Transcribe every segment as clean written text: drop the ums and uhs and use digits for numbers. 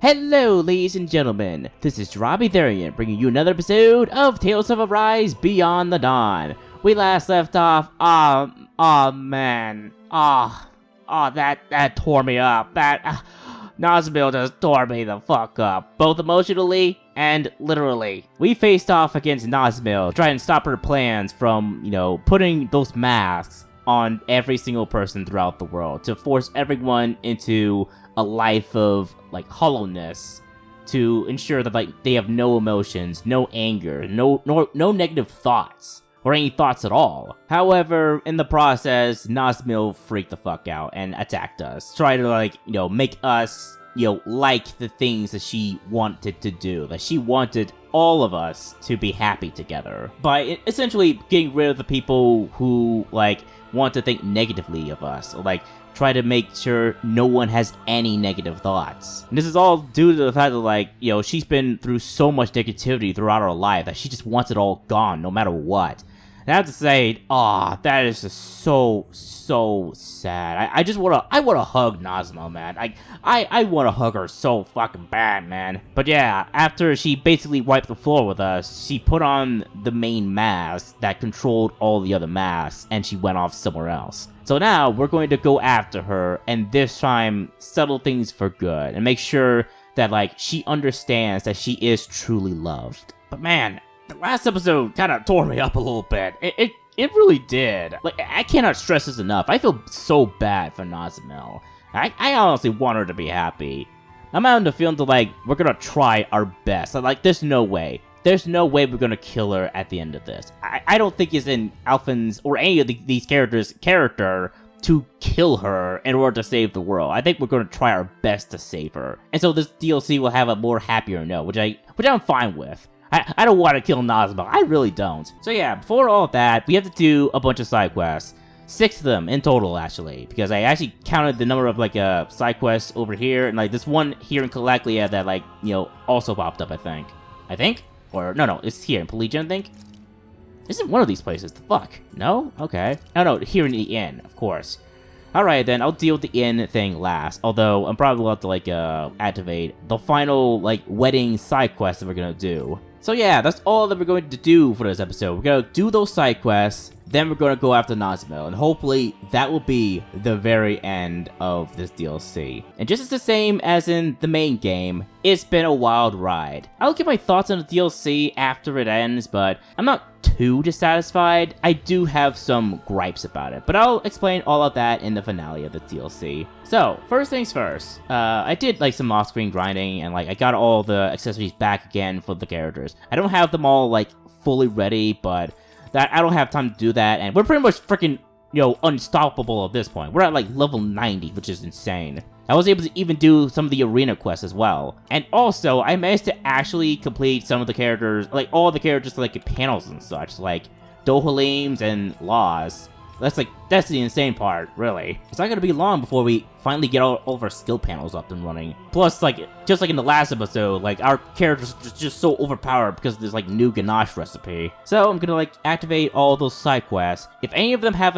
Hello, ladies and gentlemen. This is Robbie Therian bringing you another episode of Tales of Arise Beyond the Dawn. We last left off. Man. That tore me up. Nazmil just tore me the fuck up, both emotionally and literally. We faced off against Nazmil, trying to stop her plans from, putting those masks on every single person throughout the world to force everyone into a life of hollowness, to ensure that they have no emotions, no anger, no negative thoughts, or any thoughts at all. However, in the process, Nazmil freaked the fuck out and attacked us, trying to make us like the things that she wanted to do, that she wanted all of us to be happy together, by essentially getting rid of the people who want to think negatively of us, or try to make sure no one has any negative thoughts. And this is all due to the fact that she's been through so much negativity throughout her life that she just wants it all gone no matter what. And I have to say, that is just so sad. I wanna hug Nazma, man. I wanna hug her so fucking bad, man. But yeah, after she basically wiped the floor with us, she put on the main mask that controlled all the other masks, and she went off somewhere else. So now, we're going to go after her, and this time, settle things for good, and make sure that, she understands that she is truly loved. But man, the last episode kind of tore me up a little bit. It really did. I cannot stress this enough. I feel so bad for Nazmil. I honestly want her to be happy. I'm having the feeling that, we're gonna try our best. There's no way. There's no way we're gonna kill her at the end of this. I don't think it's in Alphen's or any of these characters' character to kill her in order to save the world. I think we're gonna try our best to save her. And so this DLC will have a more happier note, which I'm fine with. I don't want to kill Nazma. I really don't. So yeah, before all of that, we have to do a bunch of side quests. 6 of them in total, actually, because I actually counted the number of side quests over here, and this one here in Calaclia that also popped up. I think, or no, it's here in Pelegion. I think. Isn't one of these places? The fuck? No? Okay. No, here in the inn, of course. Alright then, I'll deal with the inn thing last, although I'm probably about to activate the final wedding side quest that we're gonna do. So yeah, that's all that we're going to do for this episode. We're gonna do those side quests, then we're gonna go after Nazmil, and hopefully that will be the very end of this DLC. And just as the same as in the main game, it's been a wild ride. I'll give my thoughts on the DLC after it ends, but I'm not too dissatisfied. I do have some gripes about it, but I'll explain all of that in the finale of the DLC. So, first things first, I did some off-screen grinding, and I got all the accessories back again for the characters. I don't have them all fully ready, but I don't have time to do that, and we're pretty much freaking, unstoppable at this point. We're at level 90, which is insane. I was able to even do some of the arena quests as well. And also, I managed to actually complete some of the characters, all the characters panels and such, Dohalims and Laws. That's the insane part, really. It's not gonna be long before we finally get all of our skill panels up and running. Plus, just in the last episode, our characters are just so overpowered because of this, new ganache recipe. So, I'm gonna, activate all those side quests. If any of them have,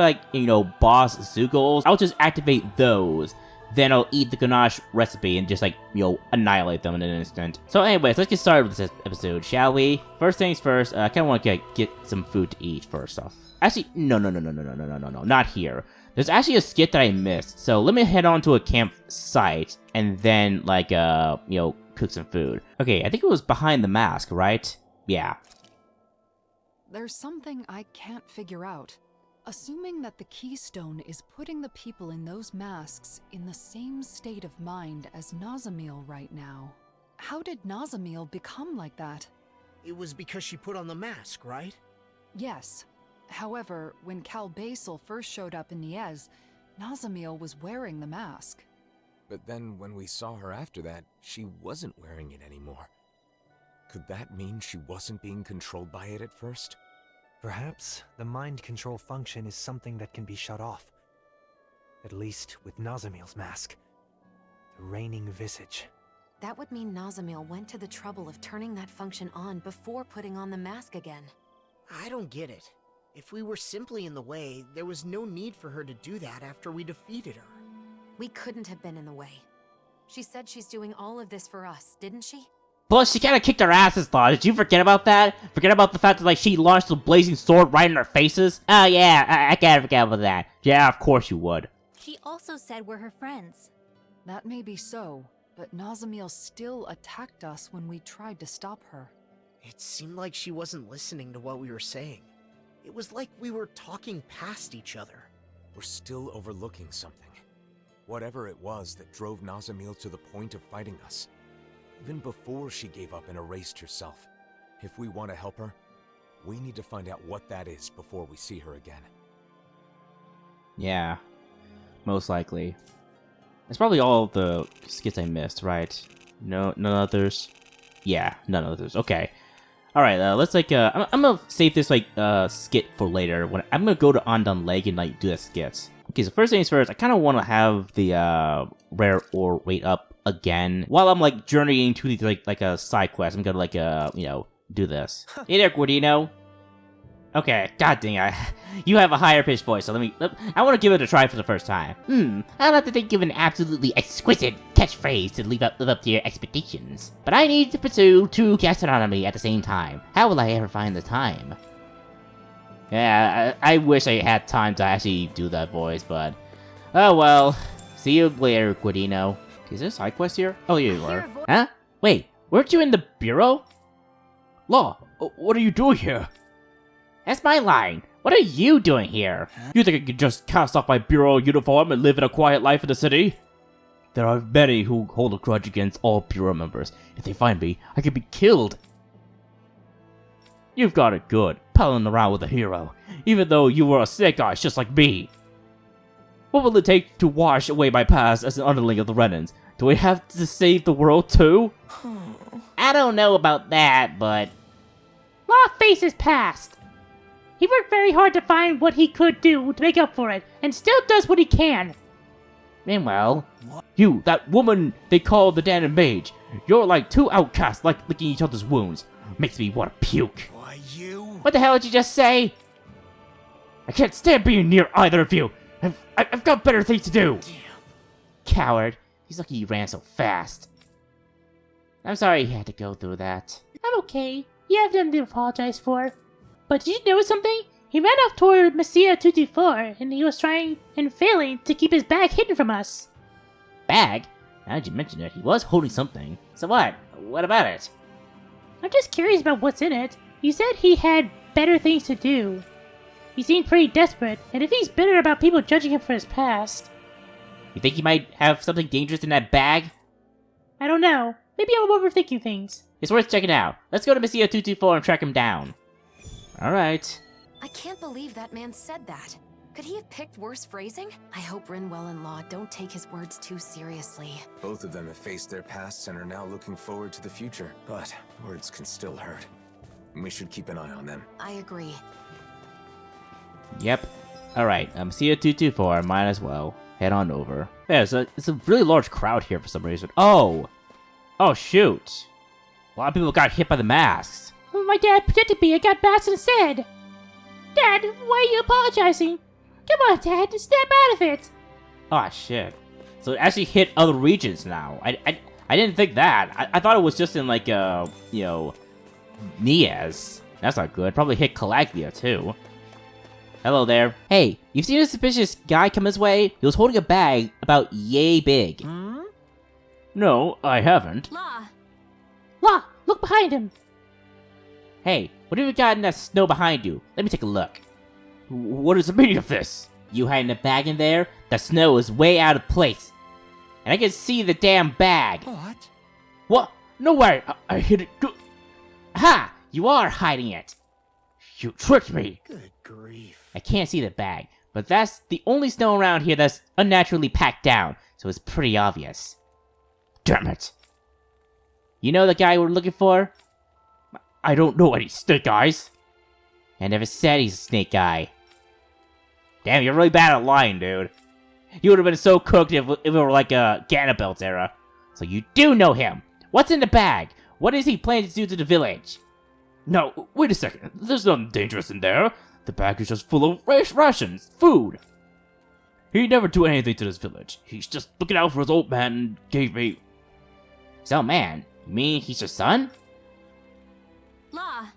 boss zoo goals, I'll just activate those. Then I'll eat the ganache recipe and just, annihilate them in an instant. So anyways, let's get started with this episode, shall we? First things first, I kinda wanna get some food to eat first off. Actually, no, not here. There's actually a skit that I missed, so let me head on to a campsite and then, cook some food. Okay, I think it was behind the mask, right? Yeah. There's something I can't figure out. Assuming that the keystone is putting the people in those masks in the same state of mind as Nazamil right now, how did Nazamil become like that? It was because she put on the mask, right? Yes. However, when Cal Basel first showed up in Niez, Nazamil was wearing the mask. But then when we saw her after that, she wasn't wearing it anymore. Could that mean she wasn't being controlled by it at first? Perhaps the mind control function is something that can be shut off. At least with Nazamil's mask. The reigning visage. That would mean Nazamil went to the trouble of turning that function on before putting on the mask again. I don't get it. If we were simply in the way, there was no need for her to do that after we defeated her. We couldn't have been in the way. She said she's doing all of this for us, didn't she? Plus, she kind of kicked our asses, Law. Did you forget about that? Forget about the fact that, like, she launched the blazing sword right in our faces? Oh, yeah, I can't forget about that. Yeah, of course you would. She also said we're her friends. That may be so, but Nazamiel still attacked us when we tried to stop her. It seemed like she wasn't listening to what we were saying. It was like we were talking past each other. We're still overlooking something. Whatever it was that drove Nazamiel to the point of fighting us. Even before she gave up and erased herself. If we want to help her, we need to find out what that is before we see her again. Yeah, most likely. That's probably all of the skits I missed, right? No, none others? Yeah, none others. Okay. Alright, let's like, I'm gonna save this, like, skit for later. When I'm gonna go to Ondon Lake and, like, do the skits. Okay, so first things first, I kind of want to have the, rare ore rate up again. While I'm, like, journeying to the, like a side quest, I'm gonna, like, you know, do this. Hey there, Guardino. Okay, god dang it. You have a higher pitched voice, so I want to give it a try for the first time. I'll have to think of an absolutely exquisite catchphrase to live up to your expectations. But I need to pursue 2 gastronomy at the same time. How will I ever find the time? Yeah, I wish I had time to actually do that voice, but... Oh well. See you later, Guardino. Is there a side quest here? Oh, yeah, you are. Huh? Wait, weren't you in the bureau? Law, what are you doing here? That's my line. What are you doing here? You think I could just cast off my bureau uniform and live in a quiet life in the city? There are many who hold a grudge against all bureau members. If they find me, I could be killed. You've got it good, palling around with a hero, even though you were a snake eyes just like me. What will it take to wash away my past as an underling of the Renans? Do I have to save the world too? I don't know about that, but... Law faces past. He worked very hard to find what he could do to make up for it, and still does what he can. Meanwhile, you, that woman they call the Dahnan Mage, you're like 2 outcasts like licking each other's wounds. Makes me want to puke. Why, you? What the hell did you just say? I can't stand being near either of you. I've got better things to do. Damn. Coward. He's lucky he ran so fast. I'm sorry you had to go through that. I'm okay. You have nothing to apologize for. But did you know something? He ran off toward Messiah 224, and he was trying and failing to keep his bag hidden from us. Bag? Now that you mention it, he was holding something. So what? What about it? I'm just curious about what's in it. You said he had better things to do. He seemed pretty desperate, and if he's bitter about people judging him for his past... You think he might have something dangerous in that bag? I don't know. Maybe I'm overthinking things. It's worth checking out. Let's go to Messiah 224 and track him down. Alright. I can't believe that man said that. Could he have picked worse phrasing? I hope Rinwell and Law don't take his words too seriously. Both of them have faced their pasts and are now looking forward to the future. But words can still hurt. And we should keep an eye on them. I agree. Yep. Alright, Messiah 224, might as well head on over. Yeah, it's a really large crowd here for some reason. Oh! Oh, shoot. A lot of people got hit by the masks. My dad protected me and got masked instead. Dad, why are you apologizing? Come on, Dad, snap out of it. Oh, shit. So it actually hit other regions now. I didn't think that. I thought it was just in, like, you know, Nias. That's not good. Probably hit Calaglia, too. Hello there. Hey, you've seen a suspicious guy come his way? He was holding a bag about yay big. No, I haven't. Law, look behind him. Hey, what have you got in that snow behind you? Let me take a look. What is the meaning of this? You hiding a bag in there? The snow is way out of place. And I can see the damn bag. What? What? No way! I hid it. Ha! You are hiding it. You tricked me. Good grief. I can't see the bag, but that's the only snow around here that's unnaturally packed down, so it's pretty obvious. Damn it. You know the guy we're looking for? I don't know any snake eyes. I never said he's a snake eye. Damn, you're really bad at lying, dude. You would have been so cooked if it were like a Ganabelt era. So you do know him. What's in the bag? What is he planning to do to the village? No, wait a second. There's nothing dangerous in there. The bag is just full of rations, food. He'd never do anything to this village. He's just looking out for his old man and gave me So man, you mean he's your son? La.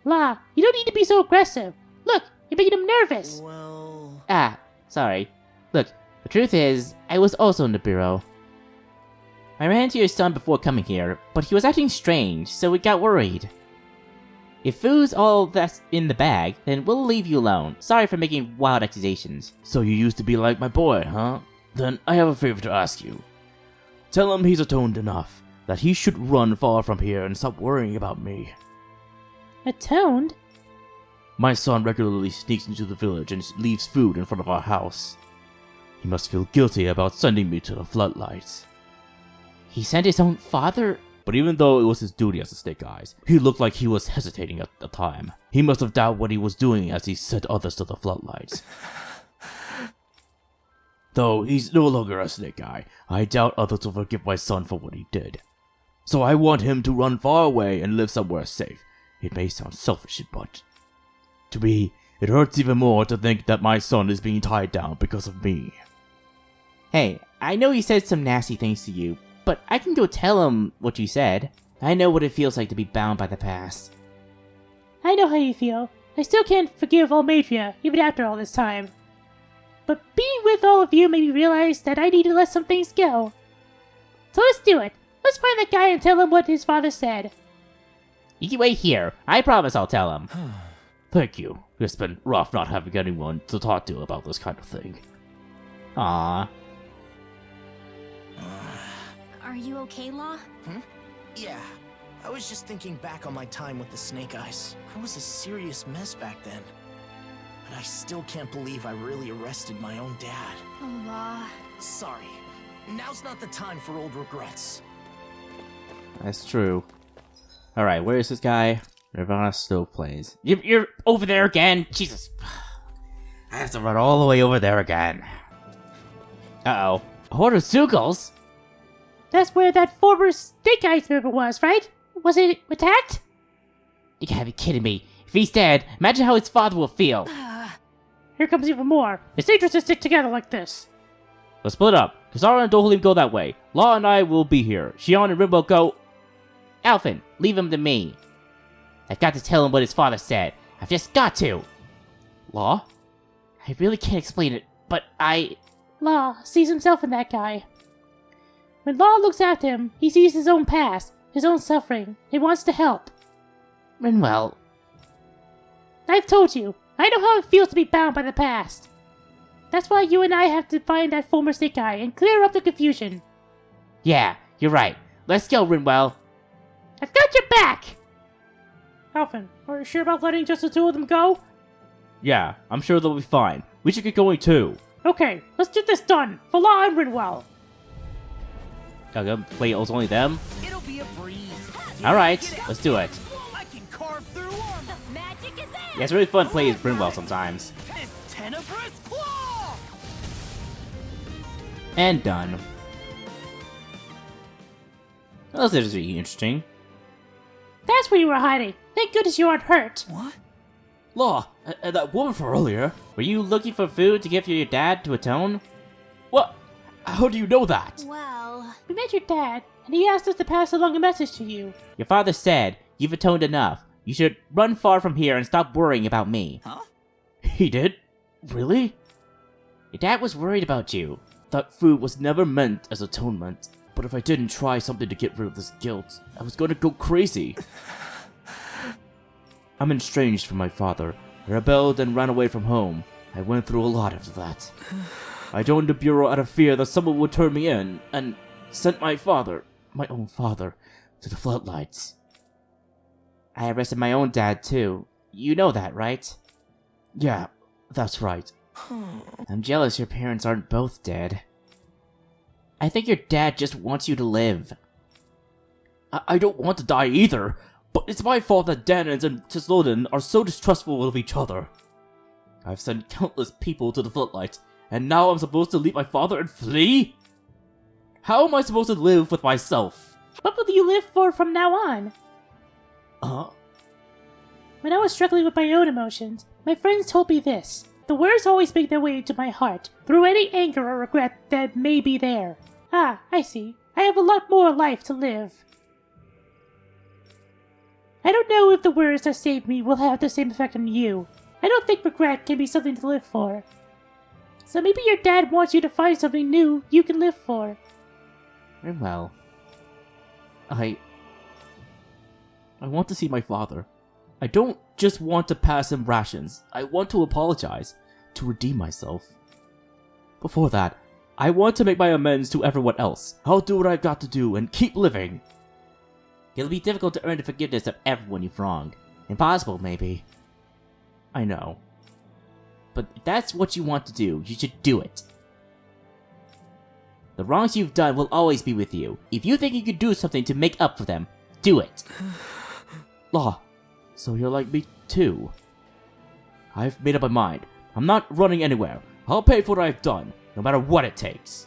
La, you don't need to be so aggressive. Look, you're making him nervous. Well... Ah, sorry. Look, the truth is, I was also in the bureau. I ran into your son before coming here, but he was acting strange, so we got worried. If food's all that's in the bag, then we'll leave you alone. Sorry for making wild accusations. So you used to be like my boy, huh? Then I have a favor to ask you. Tell him he's atoned enough, that he should run far from here and stop worrying about me. Atoned? My son regularly sneaks into the village and leaves food in front of our house. He must feel guilty about sending me to the floodlights. He sent his own father? But even though it was his duty as a Snake Eyes, he looked like he was hesitating at the time. He must have doubted what he was doing as he sent others to the floodlights. Though he's no longer a Snake Eye, I doubt others will forgive my son for what he did. So I want him to run far away and live somewhere safe. It may sound selfish, but to me, it hurts even more to think that my son is being tied down because of me. Hey, I know he said some nasty things to you, but I can go tell him what you said. I know what it feels like to be bound by the past. I know how you feel. I still can't forgive Almadria, even after all this time. But being with all of you made me realize that I need to let some things go. So let's do it. Let's find that guy and tell him what his father said. You can wait here. I promise I'll tell him. Thank you. It's been rough not having anyone to talk to about this kind of thing. Aww. Are you okay, La? Yeah. I was just thinking back on my time with the Snake Eyes. I was a serious mess back then. But I still can't believe I really arrested my own dad. Oh, La. Sorry. Now's not the time for old regrets. That's true. Alright, where is this guy? Nirvana Stove Plains. You're over there again? Jesus. I have to run all the way over there again. Uh-oh. A horde of Sugals? That's where that former Snake Eyes member was, right? Was it attacked? You gotta be kidding me. If he's dead, imagine how his father will feel. Here comes even more. It's dangerous to stick together like this. Let's split up. Kazara and Dohalim go that way. Law and I will be here. Shion and Rimbo go... Alphen, leave him to me. I've got to tell him what his father said. I've just got to. Law? I really can't explain it, but Law sees himself in that guy. When Law looks at him, he sees his own past, his own suffering. He wants to help. Rinwell... I've told you. I know how it feels to be bound by the past. That's why you and I have to find that former Snake Eye and clear up the confusion. Yeah, you're right. Let's go, Rinwell. I've got your back! Alphen, are you sure about letting just the two of them go? Yeah, I'm sure they'll be fine. We should get going too. Okay, let's get this done. For Law and Rinwell. Wait, it was only them? It'll be a breeze. Alright, let's do it. I can carve through armor. Magic is in! Yeah, it's really fun to play as Rinwell sometimes. Tenebrous claw! And done. Well, this is really interesting. That's where you were hiding. Thank goodness you aren't hurt. What? Law, that woman from earlier. Were you looking for food to give to your dad to atone? What? How do you know that? Well... We met your dad, and he asked us to pass along a message to you. Your father said, you've atoned enough. You should run far from here and stop worrying about me. Huh? He did? Really? Your dad was worried about you. That food was never meant as atonement. But if I didn't try something to get rid of this guilt, I was going to go crazy. I'm estranged from my father. I rebelled and ran away from home. I went through a lot after that. I joined the bureau out of fear that someone would turn me in, and sent my father, my own father, to the floodlights. I arrested my own dad, too. You know that, right? Yeah, that's right. I'm jealous your parents aren't both dead. I think your dad just wants you to live. I don't want to die either, but it's my fault that Dahnans and Tisloden are so distrustful of each other. I've sent countless people to the floodlights, and now I'm supposed to leave my father and flee? How am I supposed to live with myself? What will you live for from now on? When I was struggling with my own emotions, my friends told me this. The words always make their way into my heart, through any anger or regret that may be there. Ah, I see. I have a lot more life to live. I don't know if the words that saved me will have the same effect on you. I don't think regret can be something to live for. So maybe your dad wants you to find something new you can live for. Well, I want to see my father. I don't just want to pass him rations. I want to apologize, to redeem myself. Before that, I want to make my amends to everyone else. I'll do what I've got to do and keep living. It'll be difficult to earn the forgiveness of everyone you've wronged. Impossible, maybe. I know. But if that's what you want to do, you should do it. The wrongs you've done will always be with you. If you think you could do something to make up for them, do it. Law, so you're like me too. I've made up my mind. I'm not running anywhere. I'll pay for what I've done, no matter what it takes.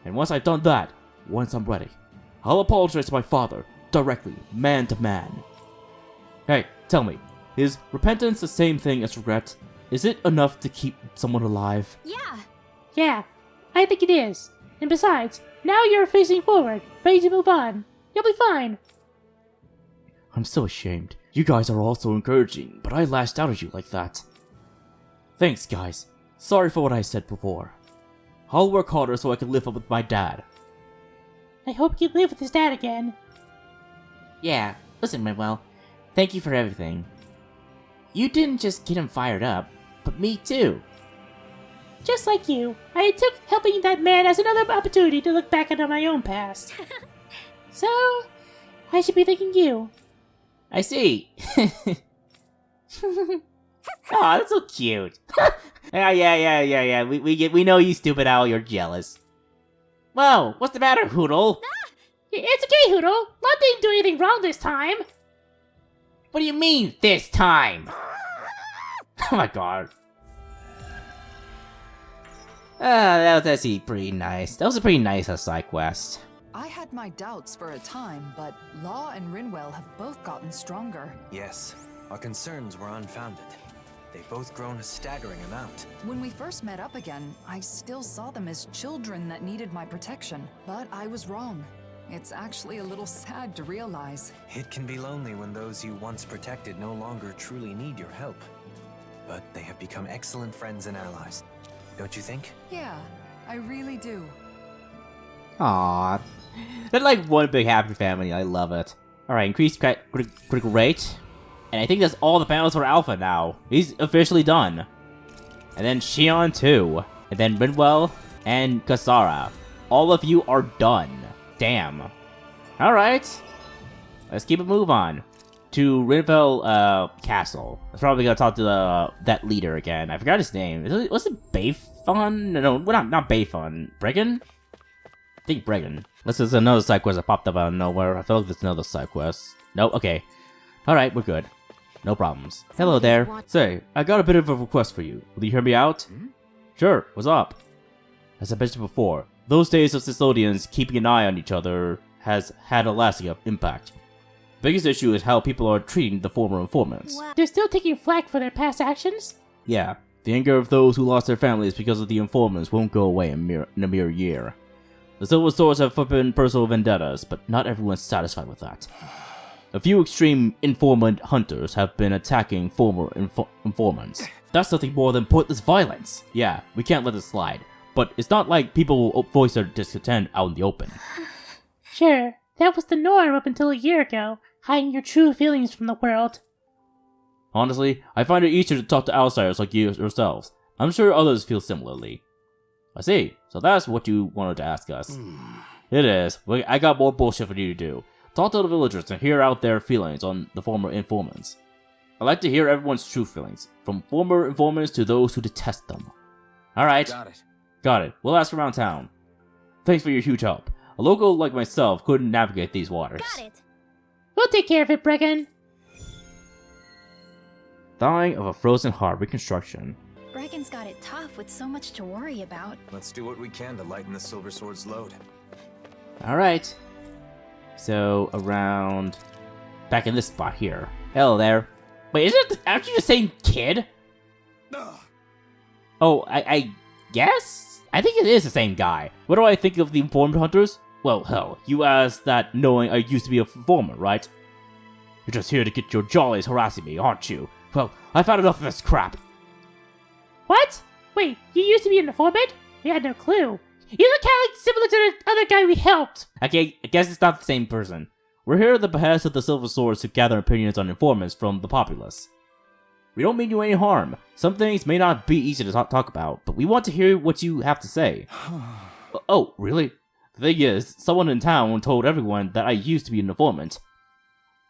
And once I've done that, once I'm ready, I'll apologize to my father, directly, man to man. Hey, tell me, is repentance the same thing as regret? Is it enough to keep someone alive? Yeah. Yeah, I think it is. And besides, now you're facing forward, ready to move on. You'll be fine. I'm so ashamed. You guys are all so encouraging, but I lashed out at you like that. Thanks, guys. Sorry for what I said before. I'll work harder so I can live up with my dad. I hope you live with his dad again. Yeah, listen, Manuel. Thank you for everything. You didn't just get him fired up, but me too. Just like you, I took helping that man as another opportunity to look back at my own past. So, I should be thanking you. I see. Oh, that's so cute. Yeah. We know you, stupid owl. You're jealous. Whoa, what's the matter, Hoodle? It's okay, Hoodle. Lot didn't do anything wrong this time. What do you mean, this time? Oh my god. That was actually pretty nice. That was a pretty nice side quest. I had my doubts for a time, but Law and Rinwell have both gotten stronger. Yes, our concerns were unfounded. They've both grown a staggering amount. When we first met up again, I still saw them as children that needed my protection. But I was wrong. It's actually a little sad to realize. It can be lonely when those you once protected no longer truly need your help. But they have become excellent friends and allies. Don't you think? Yeah, I really do. Aww. They're like one big happy family. I love it. Alright, increased critical rate. And I think that's all the panels for Alpha now. He's officially done. And then Shion too. And then Rinwell and Kasara. All of you are done. Damn. Alright. Let's keep it move on. To Rinwell Castle. I'm probably gonna talk to that leader again. I forgot his name. Was it Bayfun? No, not Bayfun. Bregan? I think Bregan. This is another side quest that popped up out of nowhere. I feel like there's another side quest. Nope, okay. Alright, we're good. No problems. Hello there. Say, I got a bit of a request for you. Will you hear me out? Sure, what's up? As I mentioned before, those days of custodians keeping an eye on each other has had a lasting impact. The biggest issue is how people are treating the former informants. They're still taking flack for their past actions? Yeah, the anger of those who lost their families because of the informants won't go away in a mere year. The Silver Swords have forbidden personal vendettas, but not everyone's satisfied with that. A few extreme informant hunters have been attacking former informants. That's nothing more than pointless violence. Yeah, we can't let it slide. But it's not like people will voice their discontent out in the open. Sure, that was the norm up until a year ago, hiding your true feelings from the world. Honestly, I find it easier to talk to outsiders like you yourselves. I'm sure others feel similarly. I see, so that's what you wanted to ask us. It is. I got more bullshit for you to do. Talk to the villagers and hear out their feelings on the former informants. I like to hear everyone's true feelings, from former informants to those who detest them. Alright. Got it. We'll ask around town. Thanks for your huge help. A local like myself couldn't navigate these waters. Got it. We'll take care of it, Bregan. Dying of a frozen heart reconstruction. Bregan's got it tough with so much to worry about. Let's do what we can to lighten the Silver Sword's load. Alright. So, around... back in this spot here. Hello there. Wait, aren't you the same kid? Oh, I guess? I think it is the same guy. What do I think of the informed hunters? Well, hell, you asked that knowing I used to be a informer, right? You're just here to get your jollies harassing me, aren't you? Well, I've had enough of this crap. What? Wait, you used to be an informant? We had no clue. You look kind of similar to the other guy we helped. Okay, I guess it's not the same person. We're here at the behest of the Silver Swords to gather opinions on informants from the populace. We don't mean you any harm. Some things may not be easy to talk about, but we want to hear what you have to say. Oh, really? The thing is, someone in town told everyone that I used to be an informant.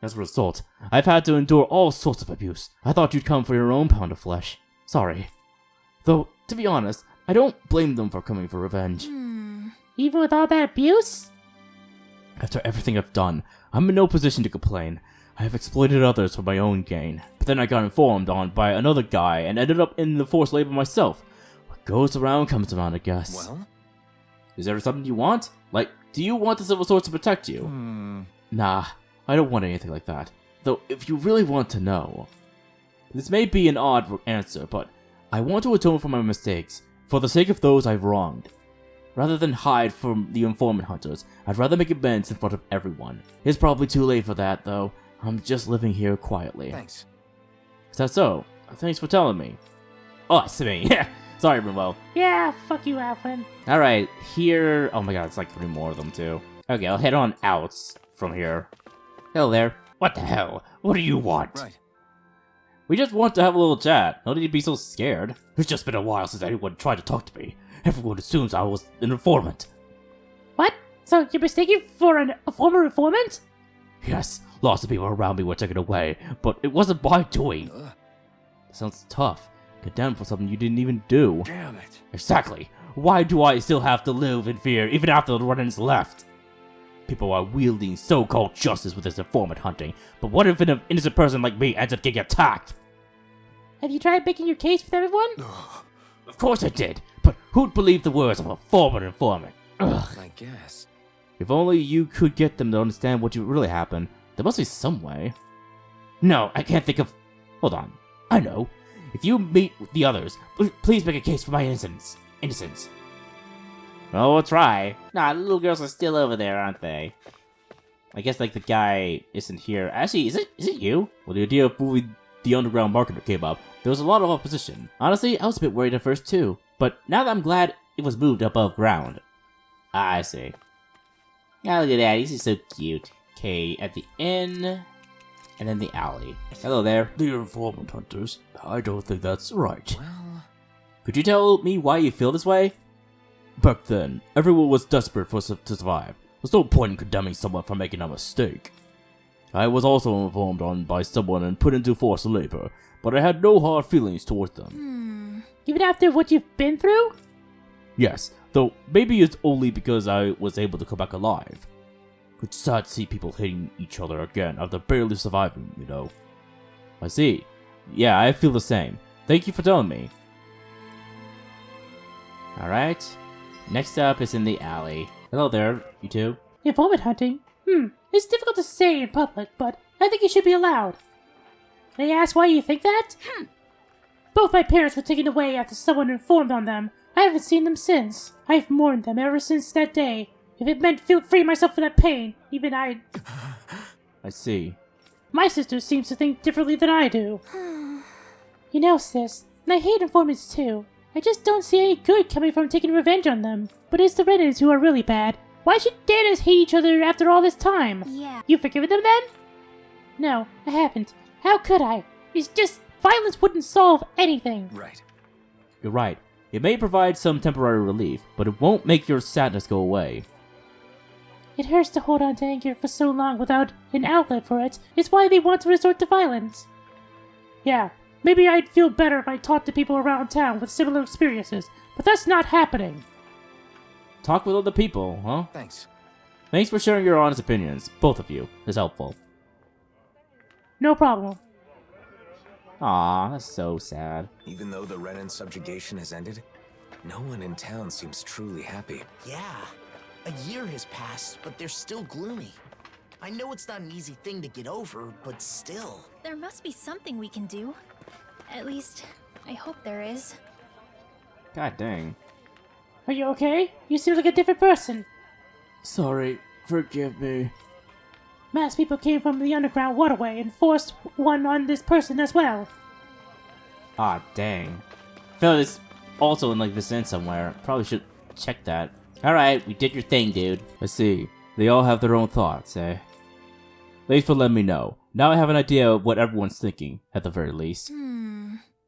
As a result, I've had to endure all sorts of abuse. I thought you'd come for your own pound of flesh. Sorry. Though, to be honest, I don't blame them for coming for revenge. Even with all that abuse? After everything I've done, I'm in no position to complain. I have exploited others for my own gain. But then I got informed on by another guy and ended up in the forced labor myself. What goes around comes around, I guess. Well? Is there something you want? Like, do you want the Silver Swords to protect you? Nah, I don't want anything like that. Though, if you really want to know... This may be an odd answer, but I want to atone for my mistakes, for the sake of those I've wronged. Rather than hide from the informant hunters, I'd rather make amends in front of everyone. It's probably too late for that, though. I'm just living here quietly. Thanks. Is that so? Thanks for telling me. Oh, it's me. Sorry, Brunwell. Yeah, fuck you, Alvin. Alright, here... Oh my god, it's like 3 more of them, too. Okay, I'll head on out from here. Hello there. What the hell? What do you want? Right. We just want to have a little chat. No need to be so scared. It's just been a while since anyone tried to talk to me. Everyone assumes I was an informant. What? So you're mistaken for a former informant? Yes, lots of people around me were taken away, but it wasn't my doing. Sounds tough. Condemned for something you didn't even do. Damn it. Exactly. Why do I still have to live in fear even after the Renans left? People are wielding so-called justice with this informant hunting, but what if an innocent person like me ends up getting attacked? Have you tried making your case with everyone? Of course I did, but who'd believe the words of a former informant? Ugh. I guess. If only you could get them to understand what really happened. There must be some way. No, I can't think of... Hold on. I know. If you meet the others, please make a case for my innocence. Well, we'll try. Nah, the little girls are still over there, aren't they? I guess, like, the guy isn't here. Actually, is it you? Well, the idea of moving the underground market came up. There was a lot of opposition. Honestly, I was a bit worried at first, too. But now that I'm glad it was moved above ground. I see. Yeah, look at that. He's just so cute. Okay, at the inn, and then the alley. Hello there. Dear informant hunters, I don't think that's right. Well... Could you tell me why you feel this way? Back then, everyone was desperate to survive. There's no point in condemning someone for making a mistake. I was also informed on by someone and put into forced labor, but I had no hard feelings towards them. Even after what you've been through? Yes, though maybe it's only because I was able to come back alive. It's sad to see people hating each other again after barely surviving, you know. I see. Yeah, I feel the same. Thank you for telling me. Alright. Next up is in the alley. Hello there, you two. Informant hunting? It's difficult to say in public, but I think it should be allowed. May I ask why you think that? Both my parents were taken away after someone informed on them. I haven't seen them since. I've mourned them ever since that day. If it meant freeing myself from that pain, even I'd... I see. My sister seems to think differently than I do. You know, sis, and I hate informants too. I just don't see any good coming from taking revenge on them. But it's the Renans who are really bad. Why should Danas hate each other after all this time? Yeah. You've forgiven them then? No, I haven't. How could I? It's just, violence wouldn't solve anything. Right. You're right. It may provide some temporary relief, but it won't make your sadness go away. It hurts to hold on to anger for so long without an outlet for it. It's why they want to resort to violence. Yeah, maybe I'd feel better if I talked to people around town with similar experiences, but that's not happening. Talk with other people, huh? Thanks. Thanks for sharing your honest opinions, both of you. It's helpful. No problem. Aw, that's so sad. Even though the Renan subjugation has ended, no one in town seems truly happy. Yeah. A year has passed, but they're still gloomy. I know it's not an easy thing to get over, but still. There must be something we can do. At least, I hope there is. God dang. Are you okay? You seem like a different person. Sorry, forgive me. Mass people came from the underground waterway and forced one on this person as well. Ah, dang. I feel like it's also in like this end somewhere. Probably should check that. Alright, we did your thing, dude. I see. They all have their own thoughts, eh? Thanks for letting me know. Now I have an idea of what everyone's thinking, at the very least.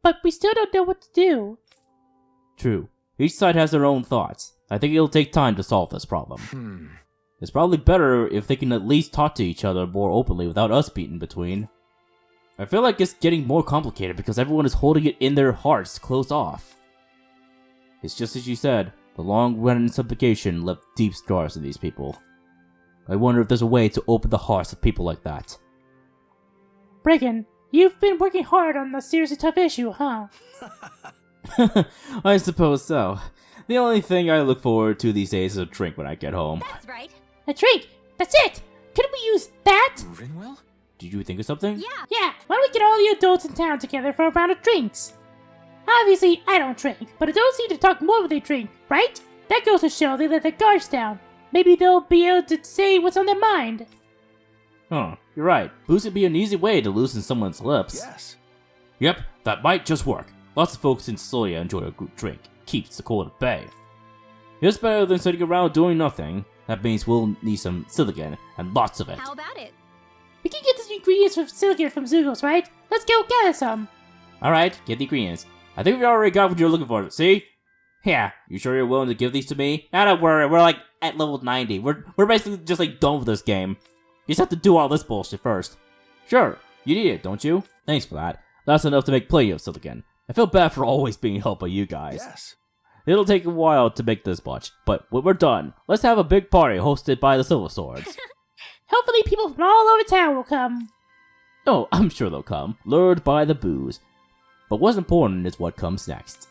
But we still don't know what to do. True. Each side has their own thoughts. I think it'll take time to solve this problem. It's probably better if they can at least talk to each other more openly without us being in between. I feel like it's getting more complicated because everyone is holding it in their hearts closed off. It's just as you said, the long run supplication left deep scars in these people. I wonder if there's a way to open the hearts of people like that. Bregan, you've been working hard on a seriously tough issue, huh? I suppose so. The only thing I look forward to these days is a drink when I get home. That's right. A drink! That's it! Couldn't we use that? Rinwell? Did you think of something? Yeah, why don't we get all the adults in town together for a round of drinks? Obviously, I don't drink, but adults need to talk more when they drink, right? That goes to show they let their guards down. Maybe they'll be able to say what's on their mind. Huh, you're right. Booze would be an easy way to loosen someone's lips. Yes. Yep, that might just work. Lots of folks in Solia enjoy a good drink. Keeps the cold at bay. It's better than sitting around doing nothing. That means we'll need some silicon, and lots of it. How about it? We can get the ingredients from silicon from Zugos, right? Let's go gather some. Alright, get the ingredients. I think we already got what you're looking for, see? Yeah, you sure you're willing to give these to me? Ah, don't worry, we're like at level 90. We're basically just like done with this game. You just have to do all this bullshit first. Sure, you need it, don't you? Thanks for that. That's enough to make plenty of silicon. I feel bad for always being helped by you guys. Yes. It'll take a while to make this much, but when we're done, let's have a big party hosted by the Silver Swords. Hopefully people from all over town will come. Oh, I'm sure they'll come, lured by the booze. But what's important is what comes next.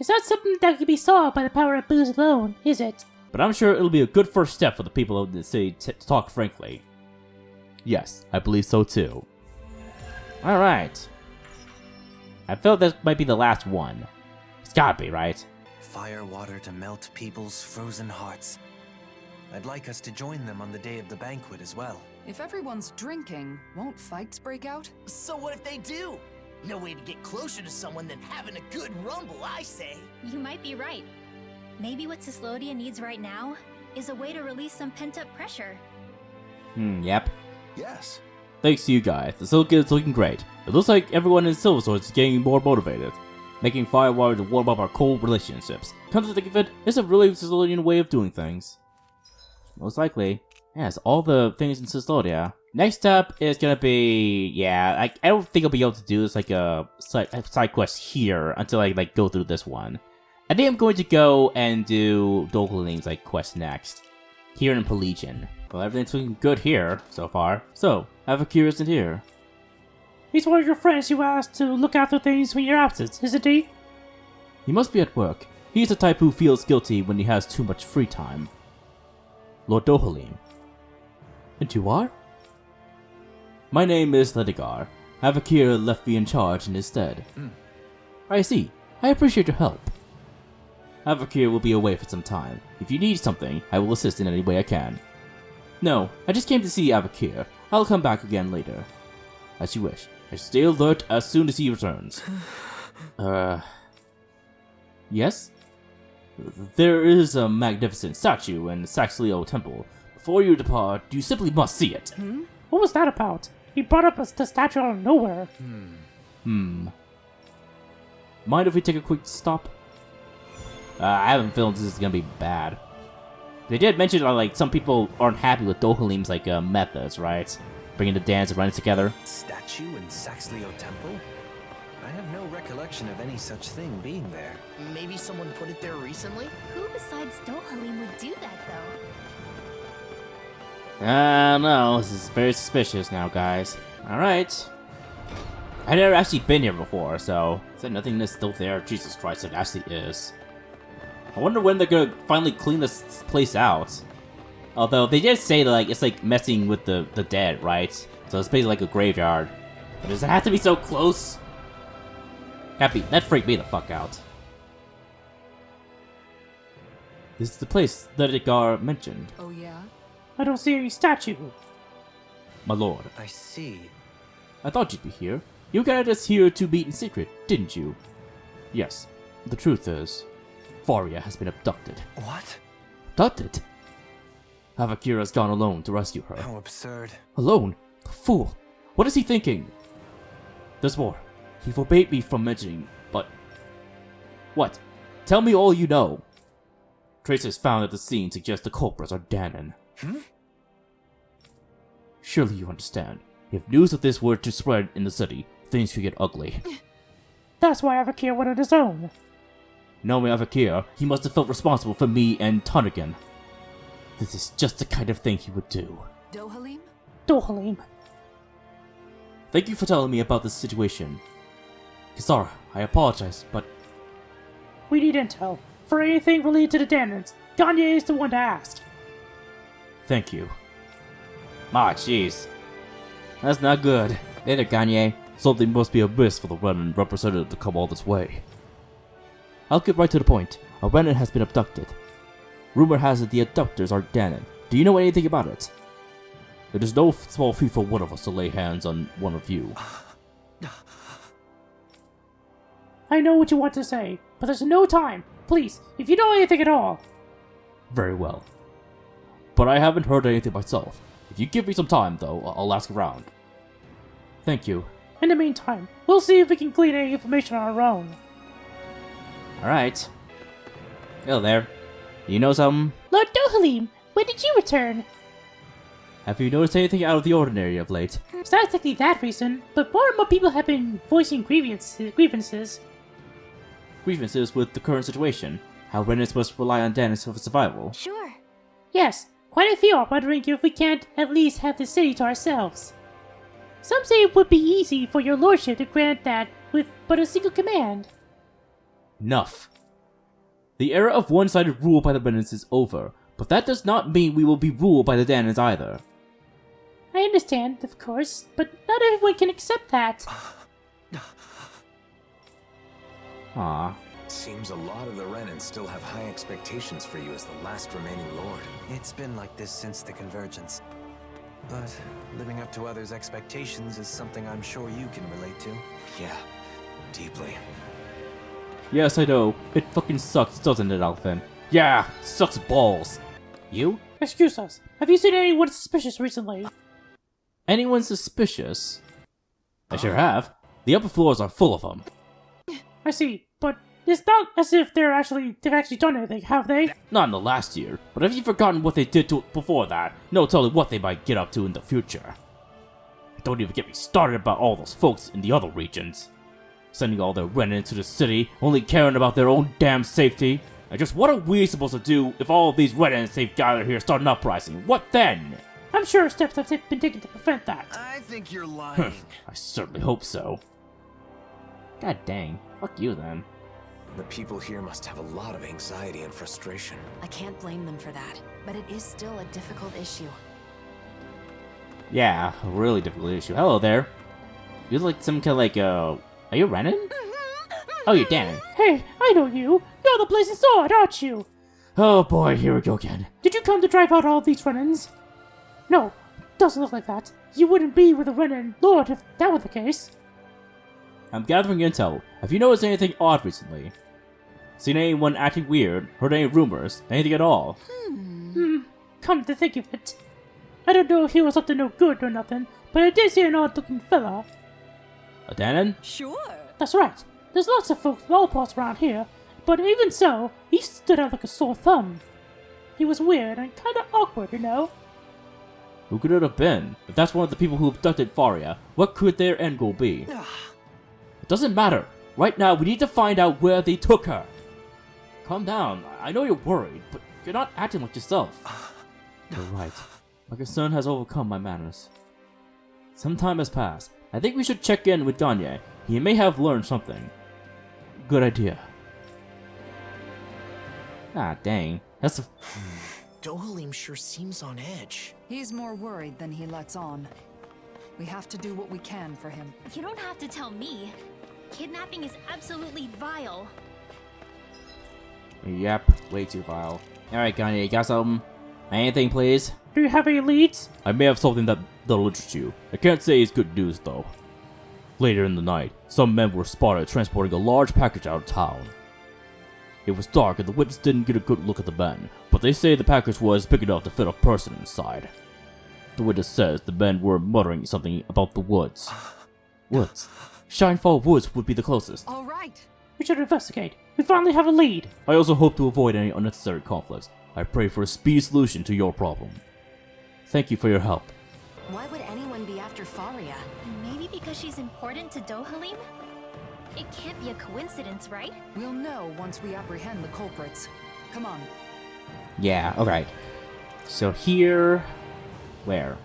It's not something that can be solved by the power of booze alone, is it? But I'm sure it'll be a good first step for the people of the city to talk frankly. Yes, I believe so too. Alright. I feel this might be the last one. It's gotta be, right? Fire water to melt people's frozen hearts. I'd like us to join them on the day of the banquet as well. If everyone's drinking, won't fights break out? So what if they do? No way to get closer to someone than having a good rumble, I say. You might be right. Maybe what Cyslodia needs right now is a way to release some pent-up pressure. Yep. Yes. Thanks to you guys, the silicon is looking great. It looks like everyone in Silver Swords is getting more motivated, making fire water to warm up our cold relationships. Come to think of it, it's a really Cyslodean way of doing things. Most likely. Yes, all the things in Cyslodia. Next up is gonna be, yeah, I don't think I'll be able to do this like a side quest here until I like go through this one. I think I'm going to go and do Dohalim's like quest next, here in Pelegion. Well, everything's looking good here so far. So, Avakir isn't here. He's one of your friends you asked to look after things when you're absent, isn't he? He must be at work. He's the type who feels guilty when he has too much free time. Lord Dohalim. And you are? My name is Ledigar. Avakir left me in charge in his stead. I see. I appreciate your help. Avakir will be away for some time. If you need something, I will assist in any way I can. No, I just came to see Avakir. I'll come back again later. As you wish. I stay alert as soon as he returns. Yes? There is a magnificent statue in Saxleo Temple. Before you depart, you simply must see it. What was that about? He brought up the statue out of nowhere. Mind if we take a quick stop? I have a feeling this is gonna be bad. They did mention like some people aren't happy with Dohalim's like methods, right? Bringing the dance and running together. Statue in Saxleo Temple? I have no recollection of any such thing being there. Maybe someone put it there recently? Who besides Dohalim would do that, though? I don't know, this is very suspicious now, guys. Alright. I've never actually been here before, so... Is there nothing that's still there? Jesus Christ, it actually is. I wonder when they're gonna finally clean this place out. Although, they did say that like it's like messing with the dead, right? So it's basically like a graveyard. But does it have to be so close? That freaked me the fuck out. This is the place that Edgar mentioned. Oh, yeah? I don't see any statue. My lord, I see. I thought you'd be here. You guided us here to meet in secret, didn't you? Yes. The truth is, Faria has been abducted. What? Abducted? Havakira's gone alone to rescue her. How absurd. Alone? The fool! What is he thinking? There's more. He forbade me from mentioning, but... What? Tell me all you know. Traces found at the scene suggest the culprits are Dahnan. Surely you understand. If news of this were to spread in the city, things could get ugly. That's why Avakir went on his own. Knowing Avakir, he must have felt responsible for me and Tonigan. This is just the kind of thing he would do. Dohalim? Dohalim. Thank you for telling me about this situation. Kisara, I apologize, but... We need intel. For anything related to the Dahnans, Gagne is the one to ask. Thank you. Ah, jeez. That's not good. Later, Gagne. Something must be amiss for the Renan representative to come all this way. I'll get right to the point. A Renan has been abducted. Rumor has it the abductors are Dahnan. Do you know anything about it? It is no small feat for one of us to lay hands on one of you. I know what you want to say, but there's no time. Please, if you know anything at all. Very well. But I haven't heard anything myself. If you give me some time, though, I'll ask around. Thank you. In the meantime, we'll see if we can glean any information on our own. Alright. Hello there. You know something? Lord Dohalim, when did you return? Have you noticed anything out of the ordinary of late? It's not exactly that recent, but more and more people have been voicing grievances. Grievances with the current situation? How Renans must rely on Dahnan for survival? Sure. Yes, quite a few are wondering if we can't at least have the city to ourselves. Some say it would be easy for your lordship to grant that with but a single command. Enough. The era of one-sided rule by the Renans is over, but that does not mean we will be ruled by the Dahnans either. I understand, of course, but not everyone can accept that. Ah. Seems a lot of the Renans still have high expectations for you as the last remaining lord. It's been like this since the convergence. But living up to others' expectations is something I'm sure you can relate to. Yeah, deeply. Yes, I know. It fucking sucks, doesn't it, Alphen? Yeah, sucks balls. You? Excuse us, have you seen anyone suspicious recently? Anyone suspicious? I sure have. The upper floors are full of them. I see, but it's not as if they've actually done anything, have they? Not in the last year, but have you forgotten what they did to it before that? No telling what they might get up to in the future. Don't even get me started about all those folks in the other regions. Sending all their Renans to the city, only caring about their own damn safety. And just what are we supposed to do if all of these Renans they've gathered here start an uprising? What then? I'm sure steps have been taken to prevent that. I think you're lying. I certainly hope so. God dang. Fuck you then. The people here must have a lot of anxiety and frustration. I can't blame them for that, but it is still a difficult issue. Yeah, a really difficult issue. Hello there. You're like some kind of like, are you Renan? Oh, you're Dahnan. Hey, I know you. You're the Blazing Sword, aren't you? Oh boy, here we go again. Did you come to drive out all these Renans? No, doesn't look like that. You wouldn't be with a Renan Lord if that were the case. I'm gathering intel. Have you noticed anything odd recently? Seen anyone acting weird? Heard any rumors? Anything at all? Come to think of it. I don't know if he was up to no good or nothing, but I did see an odd-looking fella. A Dahnan? Sure. That's right. There's lots of folks from all parts around here, but even so, he stood out like a sore thumb. He was weird and kinda awkward, you know? Who could it have been? If that's one of the people who abducted Faria, what could their end goal be? It doesn't matter. Right now, we need to find out where they took her. Calm down. I know you're worried, but you're not acting like yourself. You're right. My concern has overcome my manners. Some time has passed. I think we should check in with Gagne. He may have learned something. Good idea. Ah, dang. That's a... Dohalim sure seems on edge. He's more worried than he lets on. We have to do what we can for him. You don't have to tell me. Kidnapping is absolutely vile. Yep, way too vile. Alright, Kanye, you got something? Anything, please? Do you have any leads? I may have something that'll interest you. I can't say it's good news, though. Later in the night, some men were spotted transporting a large package out of town. It was dark and the witness didn't get a good look at the men, but they say the package was big enough to fit a person inside. The witness says the men were muttering something about the woods. Woods? Shinefall Woods would be the closest. All right. We should investigate. We finally have a lead. I also hope to avoid any unnecessary conflicts. I pray for a speedy solution to your problem. Thank you for your help. Why would anyone be after Faria? Maybe because she's important to Dohalim? It can't be a coincidence, right? We'll know once we apprehend the culprits. Come on. Yeah, alright. So here... Where?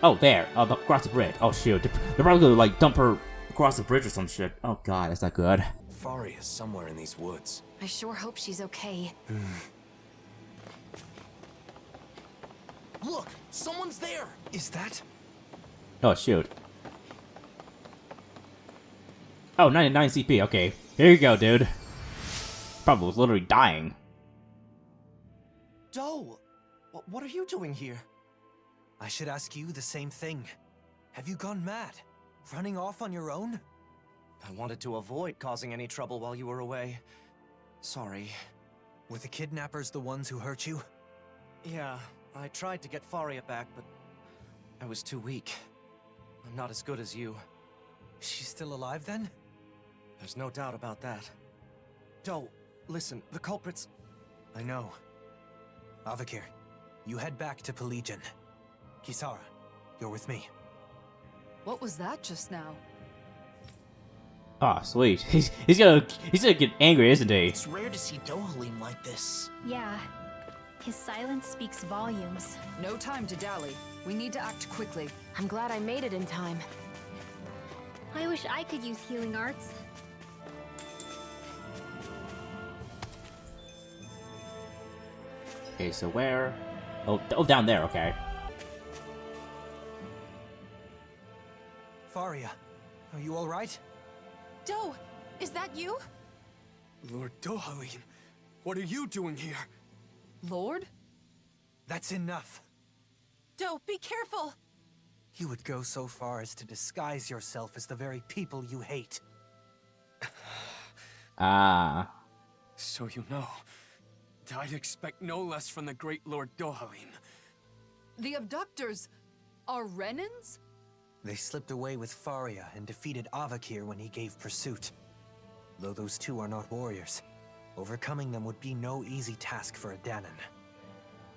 Oh, there. Oh, across the bridge. Oh, shoot. They're probably gonna, like, dump her across the bridge or some shit. Oh, God, that's not good. Faria's somewhere in these woods. I sure hope she's okay. Look, someone's there. Is that? Oh, shoot. Oh, 99 CP. Okay. Here you go, dude. Probably was literally dying. Doe, what are you doing here? I should ask you the same thing. Have you gone mad? Running off on your own? I wanted to avoid causing any trouble while you were away. Sorry. Were the kidnappers the ones who hurt you? Yeah, I tried to get Faria back, but I was too weak. I'm not as good as you. She's still alive then? There's no doubt about that. Doe, listen, the culprits... I know. Avakir, you head back to Pelegion. Kisara, you're with me. What was that just now? Ah, sweet. He's gonna get angry, isn't he? It's rare to see Dohalim like this. Yeah. His silence speaks volumes. No time to dally. We need to act quickly. I'm glad I made it in time. I wish I could use healing arts. Okay, so where? Oh, down there. Okay. Faria, are you all right? Doe, is that you? Lord Dohalim, what are you doing here? Lord? That's enough. Doe, be careful! You would go so far as to disguise yourself as the very people you hate. Ah. So you know, I'd expect no less from the great Lord Dohalim. The abductors are Renans? They slipped away with Faria and defeated Avakir when he gave pursuit. Though those two are not warriors, overcoming them would be no easy task for a Dahnan.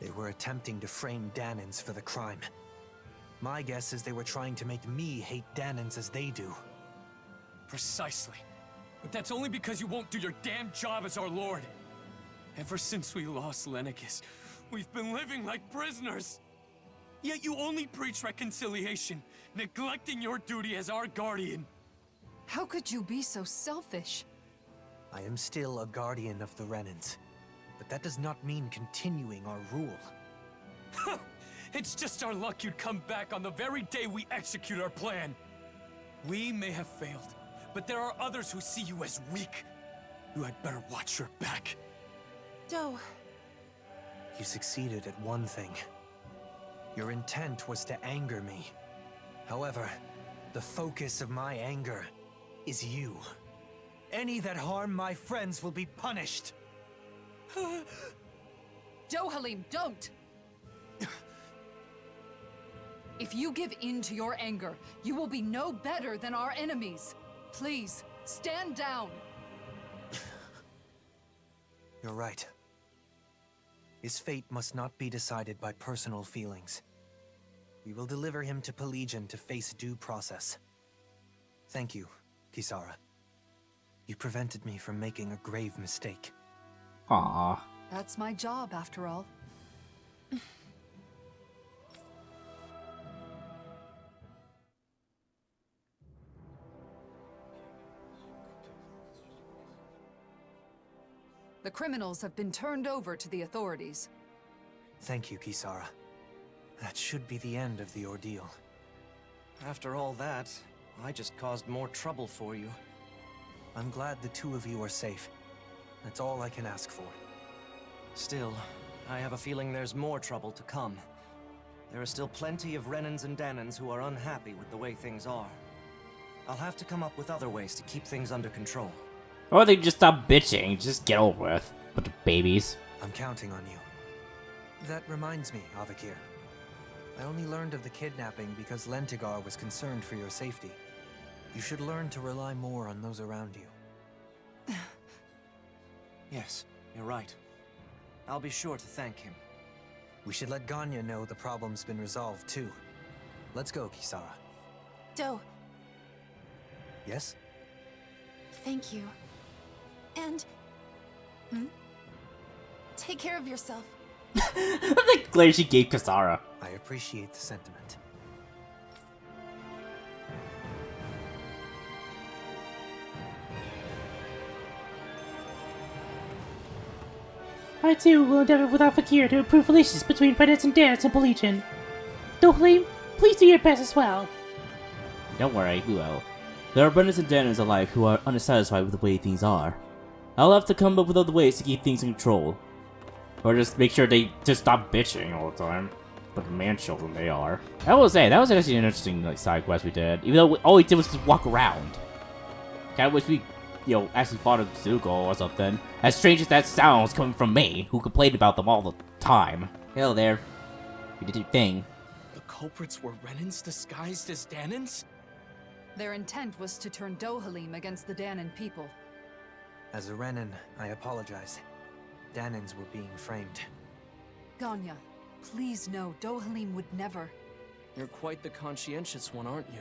They were attempting to frame Dahnans for the crime. My guess is they were trying to make me hate Dahnans as they do. Precisely. But that's only because you won't do your damn job as our lord. Ever since we lost Lennicus, we've been living like prisoners. Yet you only preach reconciliation, neglecting your duty as our guardian. How could you be so selfish? I am still a guardian of the Renans, but that does not mean continuing our rule. It's just our luck you'd come back on the very day we execute our plan. We may have failed, but there are others who see you as weak. You had better watch your back. Doe. You succeeded at one thing. Your intent was to anger me. However, the focus of my anger is you. Any that harm my friends will be punished. Dohalim, don't! If you give in to your anger, you will be no better than our enemies. Please, stand down. You're right. His fate must not be decided by personal feelings. We will deliver him to Pelegion to face due process. Thank you, Kisara. You prevented me from making a grave mistake. Aww. That's my job, after all. The criminals have been turned over to the authorities. Thank you, Kisara. That should be the end of the ordeal. After all that, I just caused more trouble for you. I'm glad the two of you are safe. That's all I can ask for. Still, I have a feeling there's more trouble to come. There are still plenty of Renans and Dahnans who are unhappy with the way things are. I'll have to come up with other ways to keep things under control. Or they just stop bitching, just get over with. Bunch of babies. I'm counting on you. That reminds me, Avakir. I only learned of the kidnapping because Lentigar was concerned for your safety. You should learn to rely more on those around you. Yes, you're right. I'll be sure to thank him. We should let Ganya know the problem's been resolved, too. Let's go, Kisara. Do, Yes? thank you. And... Take care of yourself. The glare she gave Kasara. I appreciate the sentiment. I too will endeavor with Fakir to improve relations between Renans and Dahnan and Pelegion. Dohalim, please do your best as well. Don't worry, we will. There are Renans and Dahnans alike who are unsatisfied with the way things are. I'll have to come up with other ways to keep things in control. Or just make sure they just stop bitching all the time. But the man children they are. I will say, that was actually an interesting side quest we did. Even though all we did was just walk around. Kinda wish we, actually fought a Zuko or something. As strange as that sounds coming from me, who complained about them all the time. Hello there. You did your thing. The culprits were Renans disguised as Dahnans? Their intent was to turn Dohalim against the Dahnan people. As a Renan, I apologize. Dahnans were being framed. Ganya, please know Dohalim would never... You're quite the conscientious one, aren't you?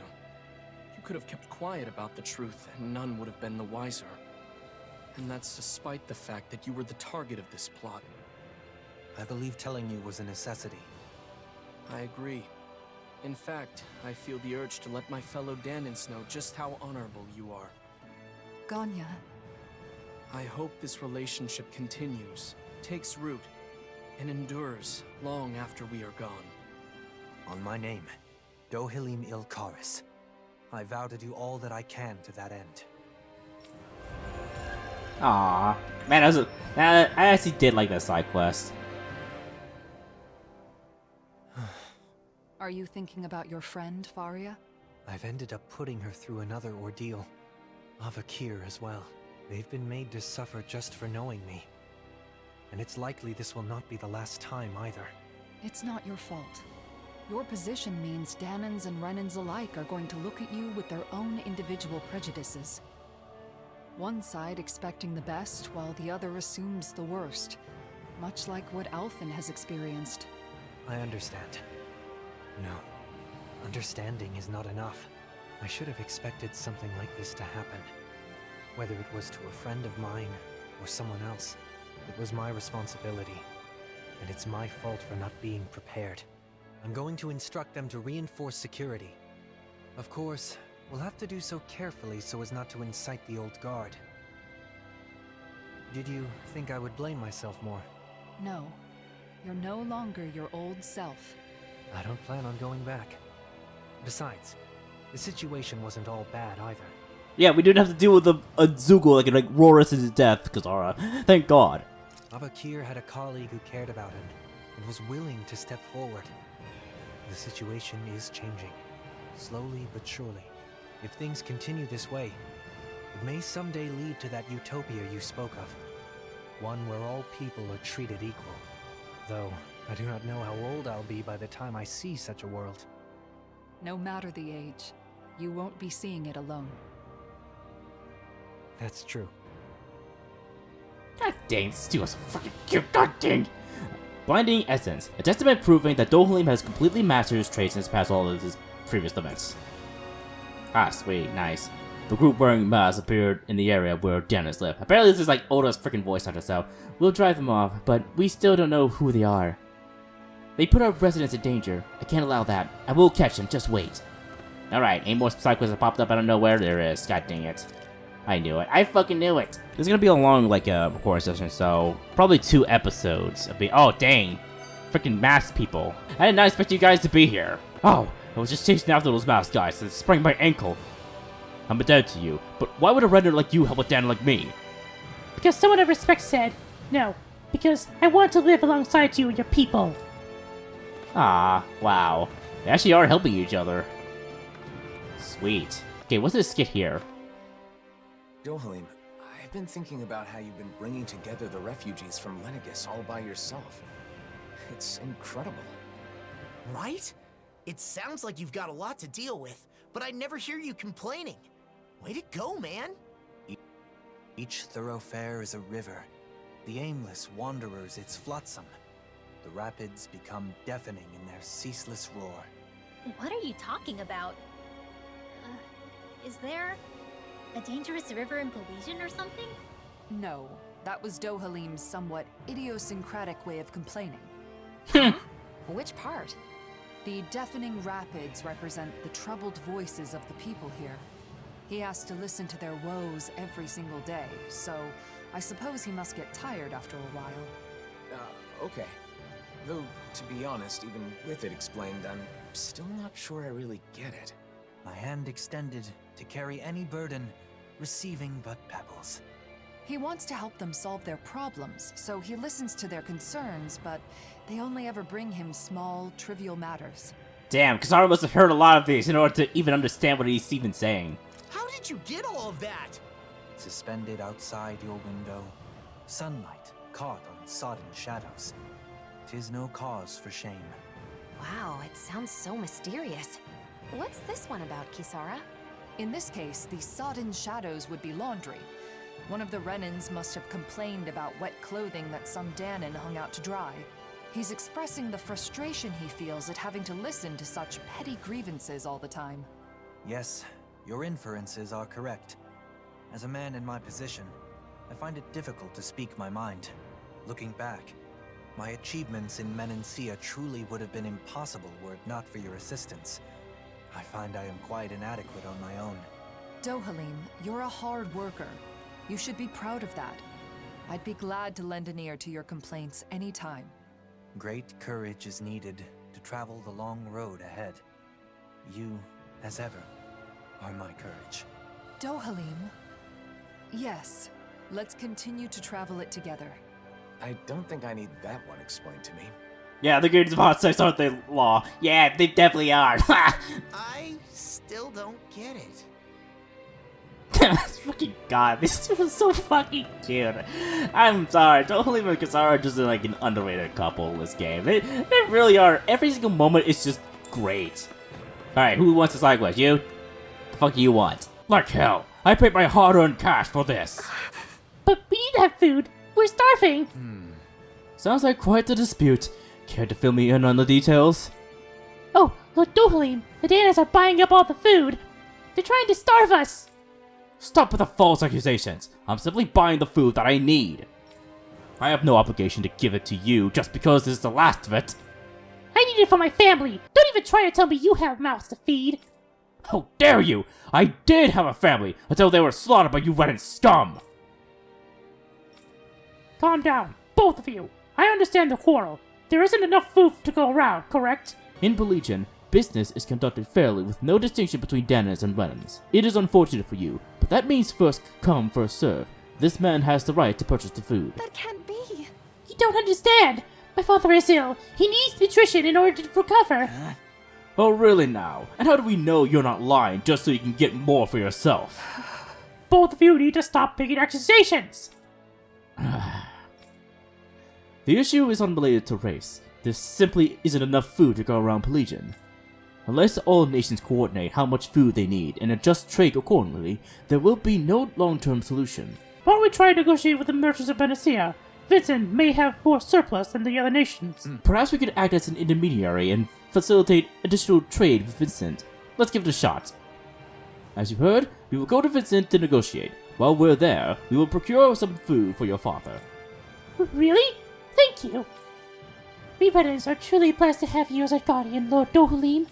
You could have kept quiet about the truth, and none would have been the wiser. And that's despite the fact that you were the target of this plot. I believe telling you was a necessity. I agree. In fact, I feel the urge to let my fellow Dahnans know just how honorable you are. Ganya, I hope this relationship continues, takes root, and endures long after we are gone. On my name, Dohalim Ilkaris. I vow to do all that I can to that end. Aww. Man, I actually did like that side quest. are you thinking about your friend, Faria? I've ended up putting her through another ordeal. Avakir as well. They've been made to suffer just for knowing me. And it's likely this will not be the last time either. It's not your fault. Your position means Dahnans and Renans alike are going to look at you with their own individual prejudices. One side expecting the best, while the other assumes the worst. Much like what Alphen has experienced. I understand. No. Understanding is not enough. I should have expected something like this to happen. Whether it was to a friend of mine, or someone else, it was my responsibility. And it's my fault for not being prepared. I'm going to instruct them to reinforce security. Of course, we'll have to do so carefully so as not to incite the old guard. Did you think I would blame myself more? No. You're no longer your old self. I don't plan on going back. Besides, the situation wasn't all bad either. Yeah, we didn't have to deal with a Zuko that could roar us into death, Kazara. Thank God. Avakir had a colleague who cared about him, and was willing to step forward. The situation is changing, slowly but surely. If things continue this way, it may someday lead to that utopia you spoke of. One where all people are treated equal. Though, I do not know how old I'll be by the time I see such a world. No matter the age, you won't be seeing it alone. That's true. God dang, this dude was so fucking cute, god dang! Blinding Essence, a testament proving that Dohalim has completely mastered his traits and has passed all of his previous limits. Ah, sweet, nice. The group wearing masks appeared in the area where Dennis lived. Apparently this is like Oda's freaking voice actor, so we'll drive them off, but we still don't know who they are. They put our residents in danger. I can't allow that. I will catch them, just wait. Alright, any more side quests that popped up out of nowhere? There is, god dang it. I knew it. I fucking knew it. This is gonna be a long, recording session, so probably 2 episodes. Oh, dang. Freaking masked people. I did not expect you guys to be here. Oh, I was just chasing after those masked guys and sprained my ankle. I'm dead to you, but why would a redder like you help a Dan like me? Because someone of respect said, no, because I want to live alongside you and your people. Ah, wow. They actually are helping each other. Sweet. Okay, what's this skit here? Dohalim, I've been thinking about how you've been bringing together the refugees from Lenegis all by yourself. It's incredible. Right? It sounds like you've got a lot to deal with, but I never hear you complaining. Way to go, man! Each thoroughfare is a river. The aimless wanderers its flotsam. The rapids become deafening in their ceaseless roar. What are you talking about? Is there a dangerous river in Pelegion or something? No, that was Dohalim's somewhat idiosyncratic way of complaining. Which part? The deafening rapids represent the troubled voices of the people here. He has to listen to their woes every single day, so I suppose he must get tired after a while. Okay. Though, to be honest, even with it explained, I'm still not sure I really get it. My hand extended to carry any burden, receiving but pebbles. He wants to help them solve their problems, so he listens to their concerns, but they only ever bring him small, trivial matters. Damn, Kisara must have heard a lot of these in order to even understand what he's even saying. How did you get all of that? Suspended outside your window, sunlight caught on sodden shadows. 'Tis no cause for shame. Wow, it sounds so mysterious. What's this one about, Kisara? In this case, the sodden shadows would be laundry. One of the Renans must have complained about wet clothing that some Dahnan hung out to dry. He's expressing the frustration he feels at having to listen to such petty grievances all the time. Yes, your inferences are correct. As a man in my position, I find it difficult to speak my mind. Looking back, my achievements in Menancia truly would have been impossible were it not for your assistance. I find I am quite inadequate on my own. Dohalim, you're a hard worker. You should be proud of that. I'd be glad to lend an ear to your complaints anytime. Great courage is needed to travel the long road ahead. You, as ever, are my courage. Dohalim? Yes, let's continue to travel it together. I don't think I need that one explained to me. Yeah, the games of hot sex, aren't they, Law? Yeah, they definitely are. I still don't get it. Fucking god, these two are so fucking cute. I'm sorry, Dohalim and Kisara are just like an underrated couple in this game. They really are. Every single moment is just great. Alright, who wants to side quest? You? The fuck do you want? Like hell, I paid my hard-earned cash for this. But we need to have food. We're starving. Sounds like quite the dispute. Care to fill me in on the details? Oh, look, Dohalim. The Danas are buying up all the food. They're trying to starve us. Stop with the false accusations. I'm simply buying the food that I need. I have no obligation to give it to you just because this is the last of it. I need it for my family. Don't even try to tell me you have mouths to feed. How dare you! I did have a family until they were slaughtered by you Renan scum! Calm down, both of you. I understand the quarrel. There isn't enough food to go around, correct? In Pelegion, business is conducted fairly with no distinction between Dahnans and Renans. It is unfortunate for you, but that means first come, first serve. This man has the right to purchase the food. That can't be. You don't understand. My father is ill. He needs nutrition in order to recover. Oh really now? And how do we know you're not lying just so you can get more for yourself? Both of you need to stop making accusations. The issue is unrelated to race. There simply isn't enough food to go around Pelegion. Unless all nations coordinate how much food they need and adjust trade accordingly, there will be no long-term solution. Why don't we try to negotiate with the merchants of Benassia? Vincent may have more surplus than the other nations. Perhaps we could act as an intermediary and facilitate additional trade with Vincent. Let's give it a shot. As you heard, we will go to Vincent to negotiate. While we're there, we will procure some food for your father. Really? Thank you. We Renans are truly blessed to have you as our guardian, Lord Dohalim.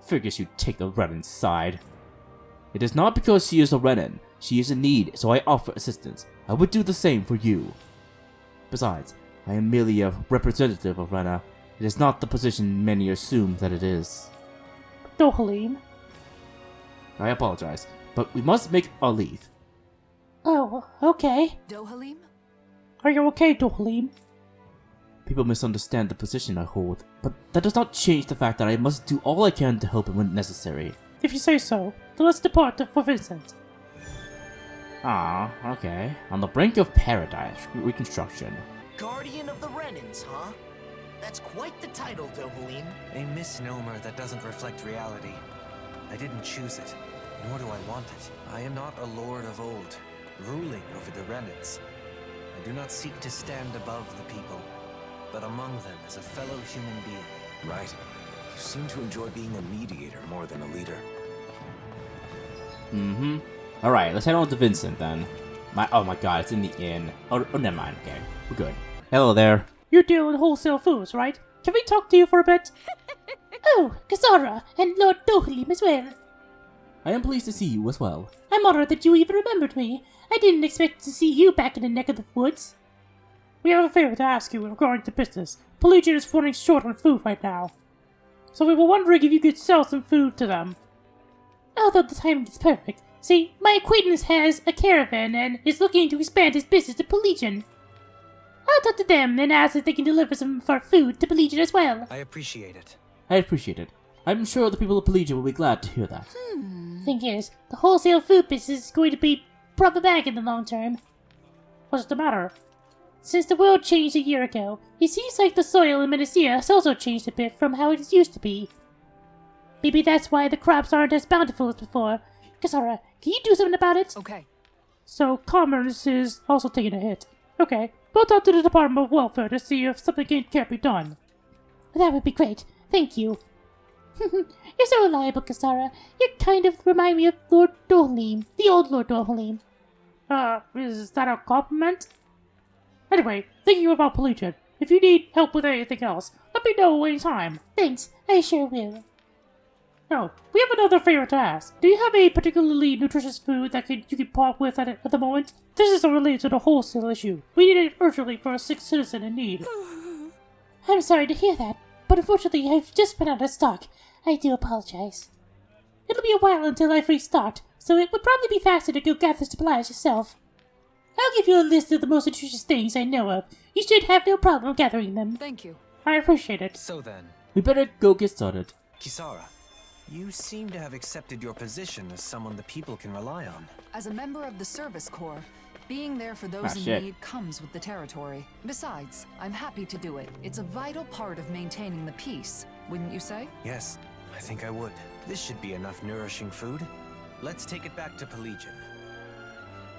Figures you'd take the Renan's side. It is not because she is a Renan. She is in need, so I offer assistance. I would do the same for you. Besides, I am merely a representative of Rena. It is not the position many assume that it is. Dohalim. I apologize, but we must make our leave. Oh, okay. Dohalim? Are you okay, Dohalim? People misunderstand the position I hold, but that does not change the fact that I must do all I can to help him when necessary. If you say so, then let's depart for Vincent. Ah, okay. On the brink of paradise, reconstruction. Guardian of the Renans, huh? That's quite the title, Dohalim. A misnomer that doesn't reflect reality. I didn't choose it, nor do I want it. I am not a lord of old, ruling over the Renans. I do not seek to stand above the people, but among them as a fellow human being. Right. You seem to enjoy being a mediator more than a leader. Mm-hmm. Alright, let's head on to Vincent then. Oh my god, it's in the inn. Oh, never mind, okay. We're good. Hello there. You're dealing wholesale foods, right? Can we talk to you for a bit? Oh, Kasara, and Lord Dohalim as well. I am pleased to see you as well. I'm honored that you even remembered me. I didn't expect to see you back in the neck of the woods. We have a favor to ask you regarding the business. Pelegion is running short on food right now. So we were wondering if you could sell some food to them. Although the timing is perfect. See, my acquaintance has a caravan and is looking to expand his business to Pelegion. I'll talk to them and ask if they can deliver some of our food to Pelegion as well. I appreciate it. I appreciate it. I'm sure the people of Pelegion will be glad to hear that. Thing is, the wholesale food business is going to be problematic in the long term. What's the matter? Since the world changed a year ago, it seems like the soil in Menacea has also changed a bit from how it used to be. Maybe that's why the crops aren't as bountiful as before. Kasara, can you do something about it? Okay. So, commerce is also taking a hit. Okay, we'll talk to the Department of Welfare to see if something can't be done. That would be great. Thank you. You're so reliable, Kasara. You kind of remind me of Lord Dohalim, the old Lord Dohalim. Is that a compliment? Anyway, thinking about Pelegion, if you need help with anything else, let me know anytime. Thanks, I sure will. Oh, we have another favor to ask. Do you have a particularly nutritious food that you could part with at the moment? This is related to the wholesale issue. We need it urgently for a sick citizen in need. I'm sorry to hear that, but unfortunately I've just been out of stock. I do apologize. It'll be a while until I've restocked, so it would probably be faster to go gather supplies yourself. I'll give you a list of the most nutritious things I know of. You should have no problem gathering them. Thank you. I appreciate it. So then, We better go get started. Kisara, you seem to have accepted your position as someone the people can rely on. As a member of the Service Corps, being there for those in shit. need comes with the territory. Besides, I'm happy to do it. It's a vital part of maintaining the peace, wouldn't you say? Yes, I think I would. This should be enough nourishing food. Let's take it back to Pelegion.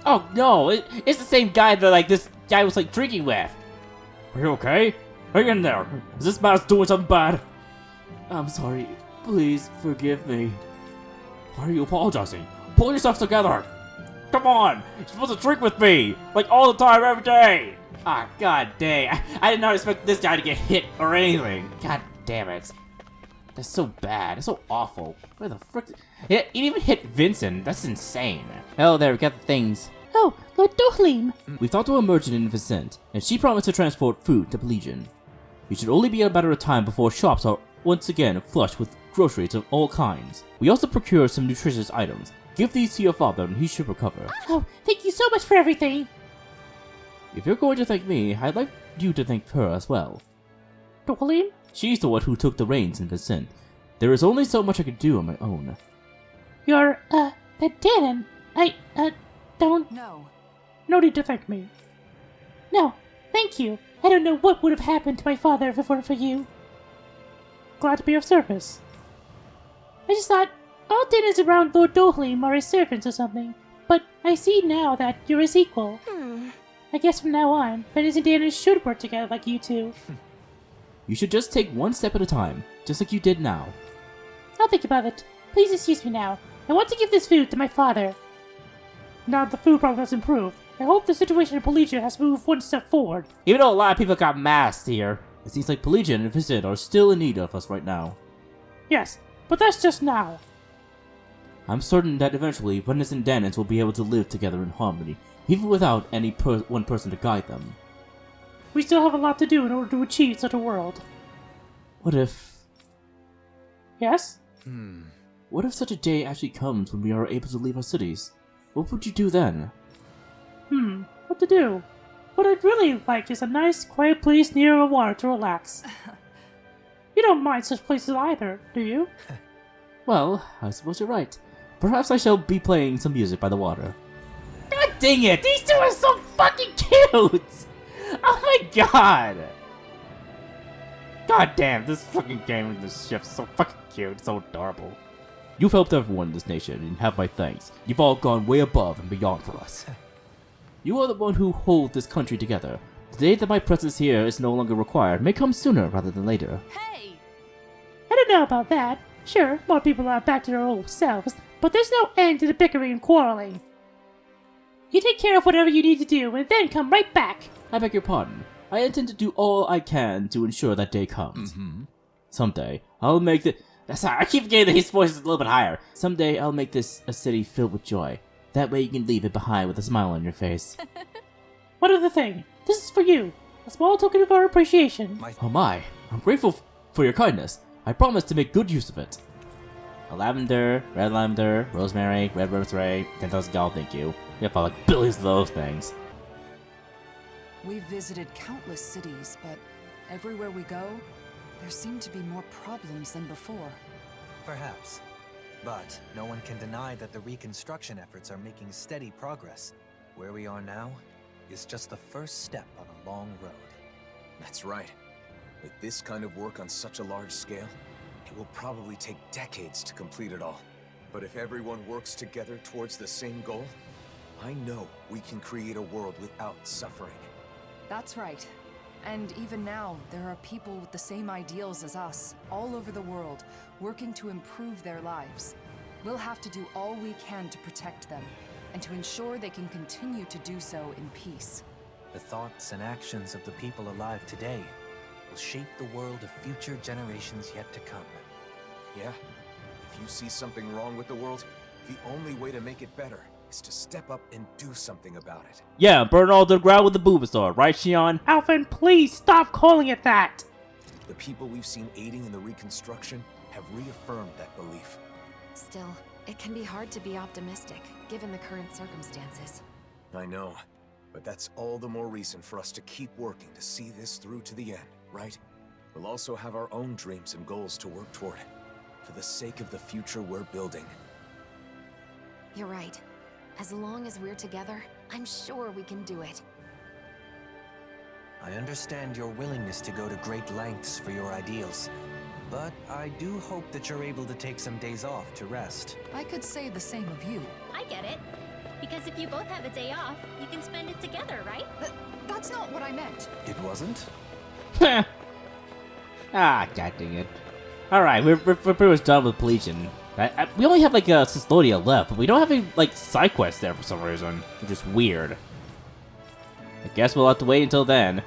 Oh no, it's the same guy that this guy was drinking with. Are you okay? Hang in there. Is this man's doing something bad? I'm sorry. Please forgive me. Why are you apologizing? Pull yourself together. Come on. You're supposed to drink with me. All the time, every day. Ah, god dang. I did not expect this guy to get hit or anything. God damn it. That's so bad. That's so awful. Where the frick? It even hit Vincent. That's insane. Oh, there, we got the things. Oh, Lord Dohalim. We've talked to a merchant in Vincent, and she promised to transport food to Pelegion. We should only be a matter of time before shops are once again flush with groceries of all kinds. We also procure some nutritious items. Give these to your father and he should recover. Oh, thank you so much for everything. If you're going to thank me, I'd like you to thank her as well. Dohalim? She's the one who took the reins in Vincent. There is only so much I can do on my own. You're, Dahnan. Don't... No need to thank me. No, thank you. I don't know what would have happened to my father if it weren't for you. Glad to be of service. I just thought all Dahnans around Lord Dohalim are his servants or something. But I see now that you're his equal. I guess from now on, Renans and Dahnan should work together like you two. You should just take one step at a time, just like you did now. I'll think about it. Please excuse me now. I want to give this food to my father. Now that the food problem has improved, I hope the situation in Pelegion has moved one step forward. Even though a lot of people got masked here. It seems like Pelegion and Vincent are still in need of us right now. Yes, but that's just now. I'm certain that eventually Renans and Dahnans will be able to live together in harmony, even without any one person to guide them. We still have a lot to do in order to achieve such a world. What if... Yes? What if such a day actually comes when we are able to leave our cities? What would you do then? What to do? What I'd really like is a nice, quiet place near a water to relax. You don't mind such places either, do you? Well, I suppose you're right. Perhaps I shall be playing some music by the water. God dang it! These two are so fucking cute! Oh my god! God damn, this fucking game and this ship's so fucking cute, so adorable. You've helped everyone in this nation, and have my thanks. You've all gone way above and beyond for us. You are the one who hold this country together. The day that my presence here is no longer required may come sooner rather than later. Hey! I don't know about that. Sure, more people are back to their old selves, but there's no end to the bickering and quarreling. You take care of whatever you need to do, and then come right back. I beg your pardon. I intend to do all I can to ensure that day comes. Someday, I'll make the... Sorry, I keep getting his voice a little bit higher. Someday, I'll make this a city filled with joy. That way you can leave it behind with a smile on your face. One other thing. This is for you. A small token of our appreciation. Oh my, I'm grateful for your kindness. I promise to make good use of it. A lavender, rosemary, red rosemary, 10,000 gold, thank you. We have like billions of those things. We've visited countless cities, but everywhere we go, there seem to be more problems than before. Perhaps. But no one can deny that the reconstruction efforts are making steady progress. Where we are now is just the first step on a long road. That's right. With this kind of work on such a large scale, it will probably take decades to complete it all. But if everyone works together towards the same goal, I know we can create a world without suffering. That's right. And even now, there are people with the same ideals as us, all over the world, working to improve their lives. We'll have to do all we can to protect them, and to ensure they can continue to do so in peace. The thoughts and actions of the people alive today will shape the world of future generations yet to come. Yeah? If you see something wrong with the world, the only way to make it better is to step up and do something about it. Yeah, burn all to the ground with the Bulbasaur, right, Shion? Alphen, please stop calling it that! The people we've seen aiding in the reconstruction have reaffirmed that belief. Still, it can be hard to be optimistic, given the current circumstances. I know, but that's all the more reason for us to keep working to see this through to the end, right? We'll also have our own dreams and goals to work toward, for the sake of the future we're building. You're right. As long as we're together, I'm sure we can do it. I understand your willingness to go to great lengths for your ideals, but I do hope that you're able to take some days off to rest. I could say the same of you. I get it. Because if you both have a day off, you can spend it together, right? That's not what I meant. It wasn't? Ah, god dang it. Alright, we're pretty much done with Pelegion. We only have like a Custodia left, but we don't have any like side quests there for some reason, which is weird. I guess we'll have to wait until then.